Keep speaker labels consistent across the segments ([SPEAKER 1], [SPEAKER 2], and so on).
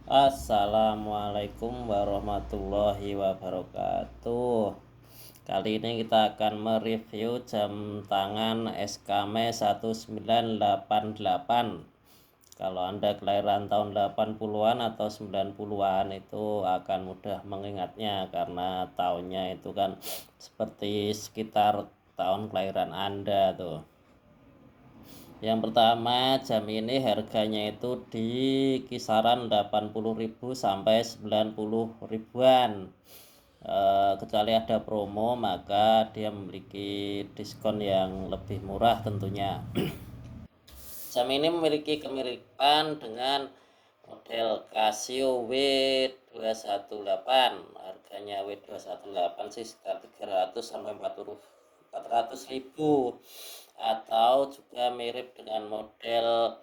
[SPEAKER 1] Assalamualaikum warahmatullahi wabarakatuh. Kali ini kita akan mereview jam tangan SKM 1988. Kalau Anda kelahiran tahun 80-an atau 90-an itu akan mudah mengingatnya karena tahunnya itu kan seperti sekitar tahun kelahiran Anda tuh. Yang pertama, jam ini harganya itu di kisaran 80.000 sampai 90 ribuan. Kecuali ada promo, maka dia memiliki diskon yang lebih murah tentunya. Jam ini memiliki kemiripan dengan model Casio W218. Harganya W218 sih sekitar 300 sampai 400 ribu, atau juga mirip dengan model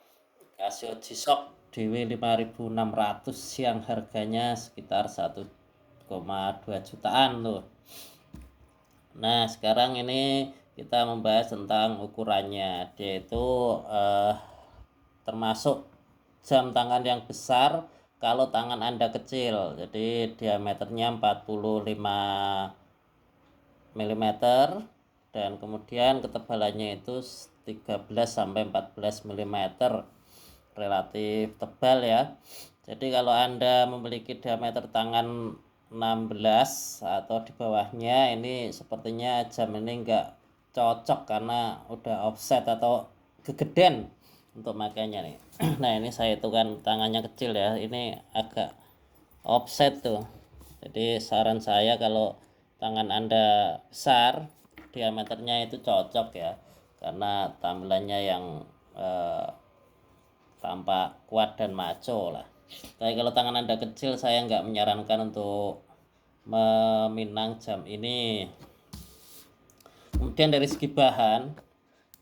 [SPEAKER 1] Casio G-Shock DW5600 yang harganya sekitar 1,2 jutaan loh. Nah, sekarang ini kita membahas tentang ukurannya. Dia itu termasuk jam tangan yang besar kalau tangan Anda kecil. Jadi diameternya 45 mm dan kemudian ketebalannya itu 13 sampai 14 mm, relatif tebal ya. Jadi kalau Anda memiliki diameter tangan 16 atau di bawahnya, ini sepertinya jam ini enggak cocok karena udah offset atau kegedean untuk makainya nih. Nah, ini saya itu kan tangannya kecil ya, ini agak offset tuh. Jadi saran saya kalau tangan Anda besar, diameternya itu cocok ya, karena tampilannya yang tampak kuat dan maco lah. Tapi kalau tangan Anda kecil, saya nggak menyarankan untuk meminang jam ini. Kemudian dari segi bahan,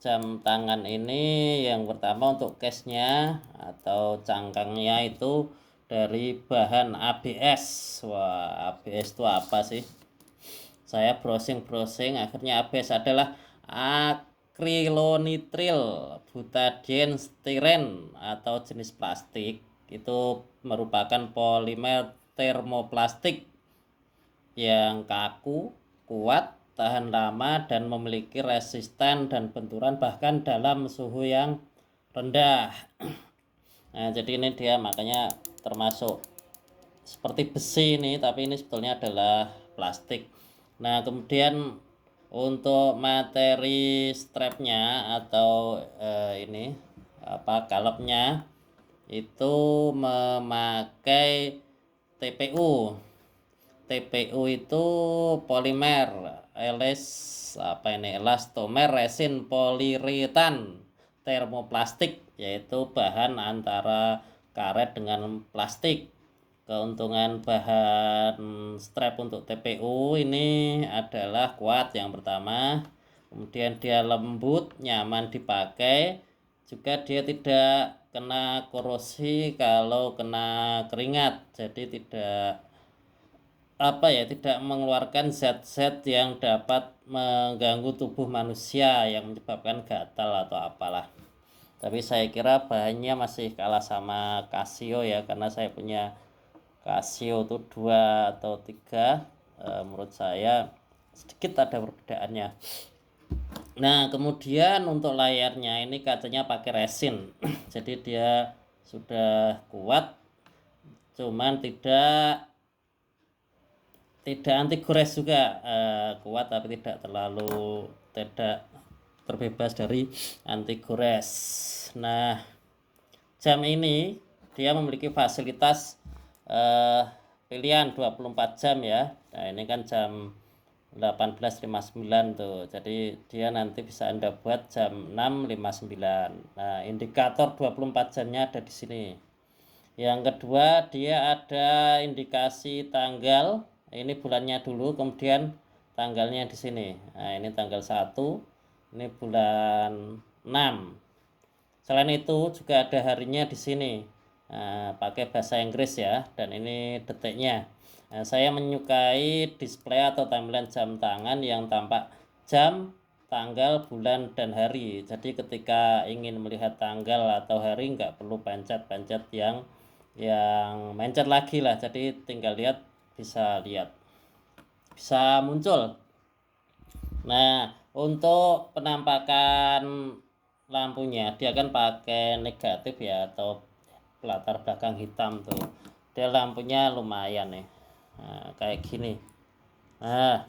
[SPEAKER 1] jam tangan ini yang pertama untuk case-nya atau cangkangnya itu dari bahan ABS. Wah, ABS itu apa sih? Saya browsing akhirnya ABS adalah akrilonitril butadiene stiren atau jenis plastik. Itu merupakan polimer termoplastik yang kaku, kuat, tahan lama, dan memiliki resisten dan benturan bahkan dalam suhu yang rendah. Nah, jadi ini dia makanya termasuk seperti besi ini, tapi ini sebetulnya adalah plastik. Nah, kemudian untuk materi strapnya atau ini apa kalopnya itu memakai TPU. TPU itu polimer elastomer resin poliuretan termoplastik, yaitu bahan antara karet dengan plastik. Keuntungan bahan strap untuk TPU ini adalah kuat yang pertama, kemudian dia lembut, nyaman dipakai, juga dia tidak kena korosi kalau kena keringat, jadi tidak mengeluarkan zat-zat yang dapat mengganggu tubuh manusia yang menyebabkan gatal atau apalah. Tapi saya kira bahannya masih kalah sama Casio ya, karena saya punya Casio tuh 2 atau 3. Menurut saya sedikit ada perbedaannya. Nah, kemudian untuk layarnya ini kacanya pakai resin. Jadi dia sudah kuat, cuman tidak anti gores juga, kuat tapi tidak terbebas dari anti gores. Nah, jam ini dia memiliki fasilitas pilihan 24 jam ya. Nah, ini kan jam 18.59 tuh. Jadi dia nanti bisa Anda buat jam 6.59. Nah, indikator 24 jamnya ada di sini. Yang kedua, dia ada indikasi tanggal. Ini bulannya dulu, kemudian tanggalnya di sini. Nah, ini tanggal 1, ini bulan 6. Selain itu juga ada harinya di sini. Nah, pakai bahasa Inggris ya, dan ini detiknya. Nah, saya menyukai display atau tampilan jam tangan yang tampak jam, tanggal, bulan, dan hari. Jadi ketika ingin melihat tanggal atau hari nggak perlu pencet-pencet yang yang mencet lagi lah, jadi tinggal lihat, bisa muncul. Nah, untuk penampakan lampunya dia kan pakai negatif ya, atau latar belakang hitam tuh. Dia lampunya lumayan nih. Nah, kayak gini. Nah,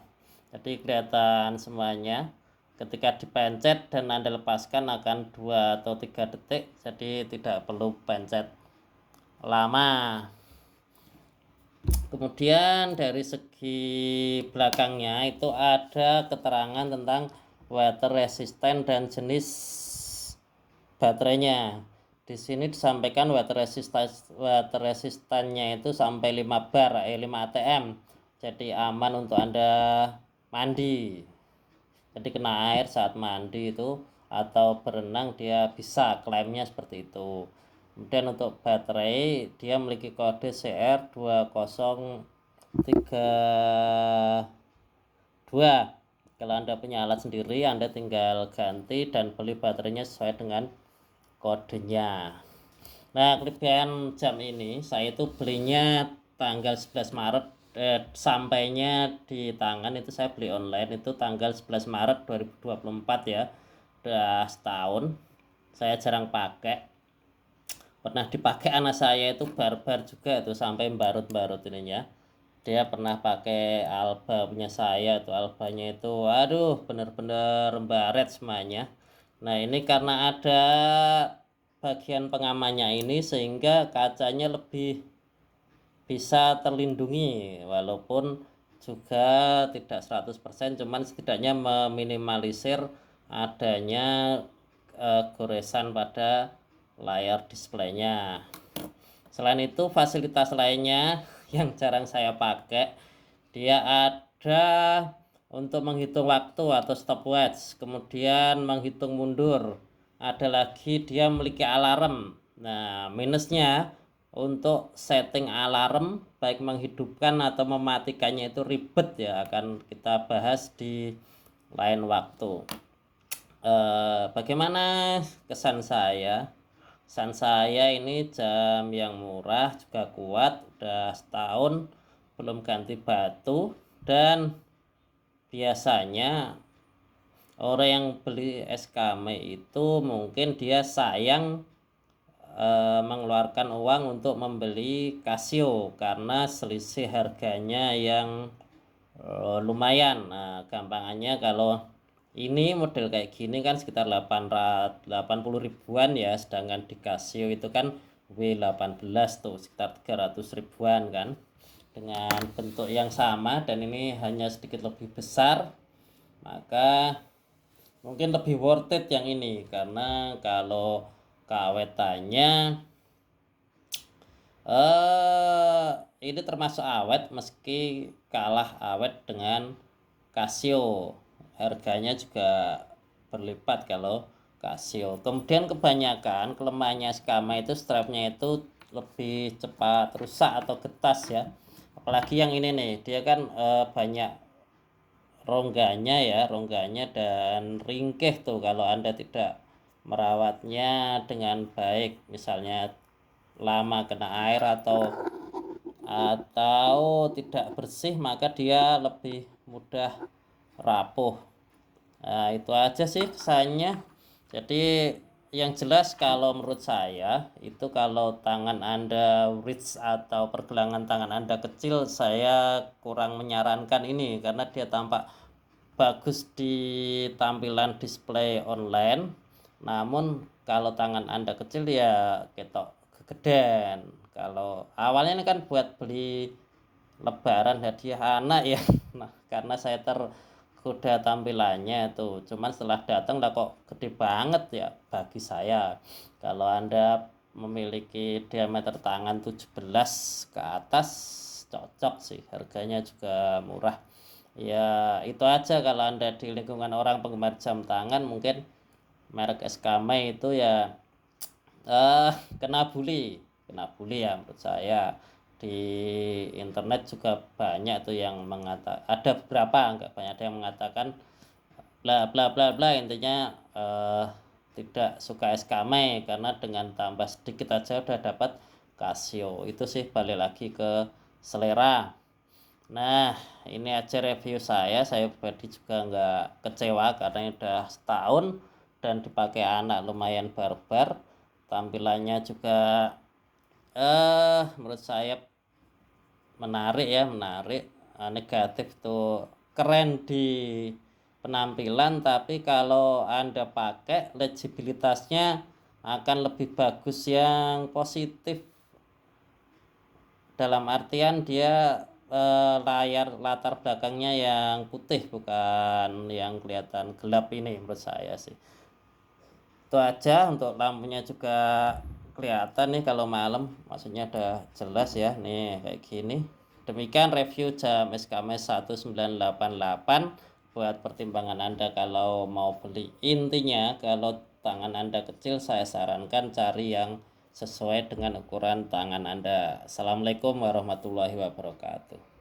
[SPEAKER 1] jadi kelihatan semuanya. Ketika dipencet dan Anda lepaskan akan 2 atau 3 detik, jadi tidak perlu pencet lama. Kemudian dari segi belakangnya itu ada keterangan tentang water resistant dan jenis baterainya. Di sini disampaikan water resistannya itu sampai 5 bar, 5 ATM. Jadi aman untuk Anda mandi. Jadi kena air saat mandi itu atau berenang dia bisa, klaimnya seperti itu. Kemudian untuk baterai dia memiliki kode CR2032. Kalau Anda punya alat sendiri, Anda tinggal ganti dan beli baterainya sesuai dengan kodenya. Nah, kelebihan jam ini saya itu belinya tanggal 11 Maret, sampainya di tangan itu saya beli online itu tanggal 11 Maret 2024 ya. Udah setahun. Saya jarang pakai. Pernah dipakai anak saya itu barbar juga itu, sampai barut-barut ininya. Dia pernah pakai Alba punya saya, itu Albanya itu aduh bener-bener baret semuanya. Nah, ini karena ada bagian pengamannya ini sehingga kacanya lebih bisa terlindungi, walaupun juga tidak 100%, cuman setidaknya meminimalisir adanya goresan pada layar displaynya. Selain itu fasilitas lainnya yang jarang saya pakai, dia ada untuk menghitung waktu atau stopwatch, kemudian menghitung mundur. Ada lagi dia memiliki alarm. Nah, minusnya untuk setting alarm baik menghidupkan atau mematikannya itu ribet ya, akan kita bahas di lain waktu. Bagaimana kesan saya? Kesan saya ini jam yang murah, juga kuat, udah setahun belum ganti batu, dan biasanya orang yang beli SKM itu mungkin dia sayang mengeluarkan uang untuk membeli Casio karena selisih harganya yang lumayan. Nah, gampangannya kalau ini model kayak gini kan sekitar 80 ribuan ya, sedangkan di Casio itu kan W18 tuh sekitar 300 ribuan kan, dengan bentuk yang sama, dan ini hanya sedikit lebih besar, maka mungkin lebih worth it yang ini. Karena kalau keawetannya ini termasuk awet meski kalah awet dengan Casio. Harganya juga berlipat kalau Casio. Kemudian kebanyakan kelemahannya Skama itu strapnya itu lebih cepat rusak atau getas ya. Apalagi yang ini nih, dia kan banyak rongganya dan ringkih tuh kalau Anda tidak merawatnya dengan baik, misalnya lama kena air atau tidak bersih, maka dia lebih mudah rapuh. Nah, itu aja sih kesannya. Jadi yang jelas kalau menurut saya itu kalau tangan Anda wrist atau pergelangan tangan Anda kecil, saya kurang menyarankan ini karena dia tampak bagus di tampilan display online. Namun kalau tangan Anda kecil ya ketok kegedean. Kalau awalnya ini kan buat beli lebaran hadiah anak ya. Nah, karena saya tergoda tampilannya itu, cuman setelah datang lah kok gede banget ya bagi saya. Kalau Anda memiliki diameter tangan 17 ke atas cocok sih, harganya juga murah. Ya itu aja, kalau Anda di lingkungan orang penggemar jam tangan mungkin merek SKM itu ya kena bully ya menurut saya. Di internet juga banyak tuh yang mengatakan, ada beberapa, enggak banyak, ada yang mengatakan bla bla bla bla, intinya tidak suka SKM karena dengan tambah sedikit aja udah dapat Casio. Itu sih balik lagi ke selera. Nah, ini aja review saya pribadi juga nggak kecewa karena udah setahun dan dipakai anak lumayan barbar. Tampilannya juga menurut saya menarik ya, menarik. Negatif tuh keren di penampilan, tapi kalau Anda pakai legibilitasnya akan lebih bagus yang positif, dalam artian dia layar latar belakangnya yang putih bukan yang kelihatan gelap ini menurut saya sih. Itu aja. Untuk lampunya juga kelihatan nih kalau malam, maksudnya udah jelas ya nih kayak gini. Demikian review jam SKMS 1988 buat pertimbangan Anda kalau mau beli. Intinya kalau tangan Anda kecil, saya sarankan cari yang sesuai dengan ukuran tangan Anda. Assalamualaikum warahmatullahi wabarakatuh.